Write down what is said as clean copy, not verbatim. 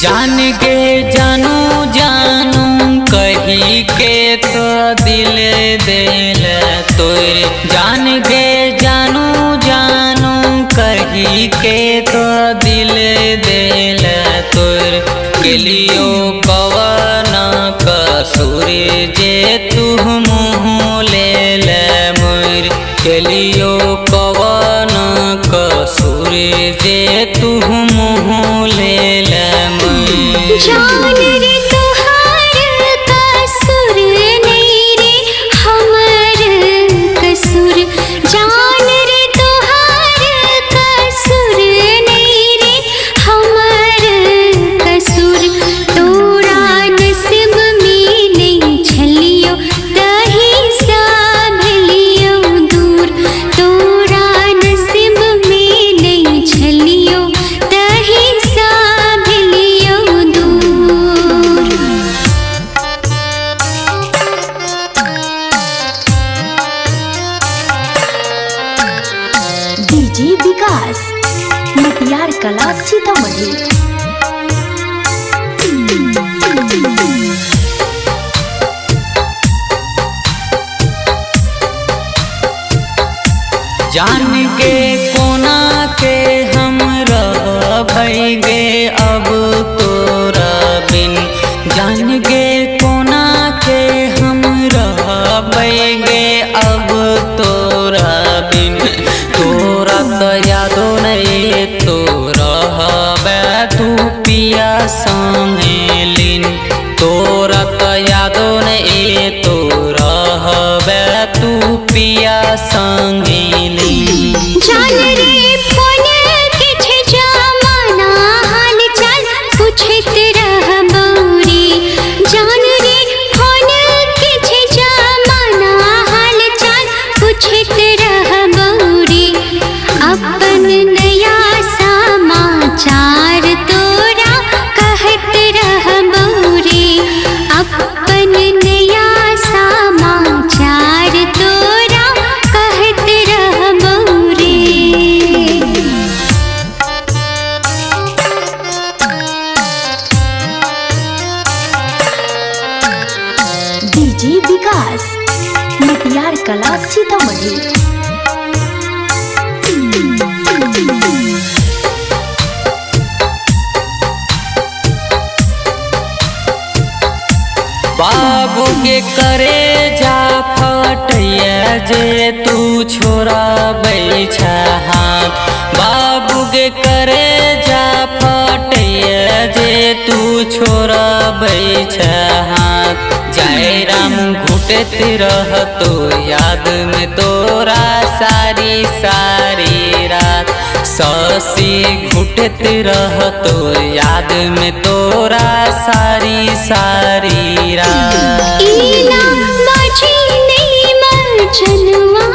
जान गे जानू जानू कही के तो दिल दिल तोर। जान गे जानू जानू कही के तो दिल दिल तोर। गेलियो कवन कसूर जे तू मुँह ले मोर। गेलियो कवन कसूर जे तू मुँह ले मोर। जान रे तुहार कसूर नहीं रे हमर कसूर। जान रे तुहार कसूर नहीं रे हमर कसूर। तोरा नसीब में नहीं छलियो तही सा भेलियो दूर। तोरा नसीब में नहीं छलियो तही सा भेलियो दूर। डीजे विकास मटियार कला सीतामढ़ी। जान के कोना के हम रह भइगे अब तोरा बिन। जान के कोना के हम रह भइगे अब तोरा बिन। तोरा तो यादो नहीं तोरा हबे तू पिया संगे लीन। तोरा तो यादो नहीं तोरा हबे तू पिया संगे लीन। जान रे फोन किछ जमाना हाल चाल पूछत रह बौरी। जान रे फोन किछ जमाना हाल चाल पूछत रह बौरी। अपन नया समाचार तोरा कहत रह बौरी। अपन नया समाचार तोरा कहत रह बौरी। डीजे विकास मटियार कला सीतामढ़ी। बाबू के करे जा फटैया जे तू छोरा बैठा हाथ। बाबू के करे जा फटैया जे तू छोरा बैठा हाथ। जय राम घुटत रह तो याद में तोरा सारी सारी रात। ससी घुटत रह तो याद में तोरा सारी सारी रात। इना माझी नहीं मर जनवा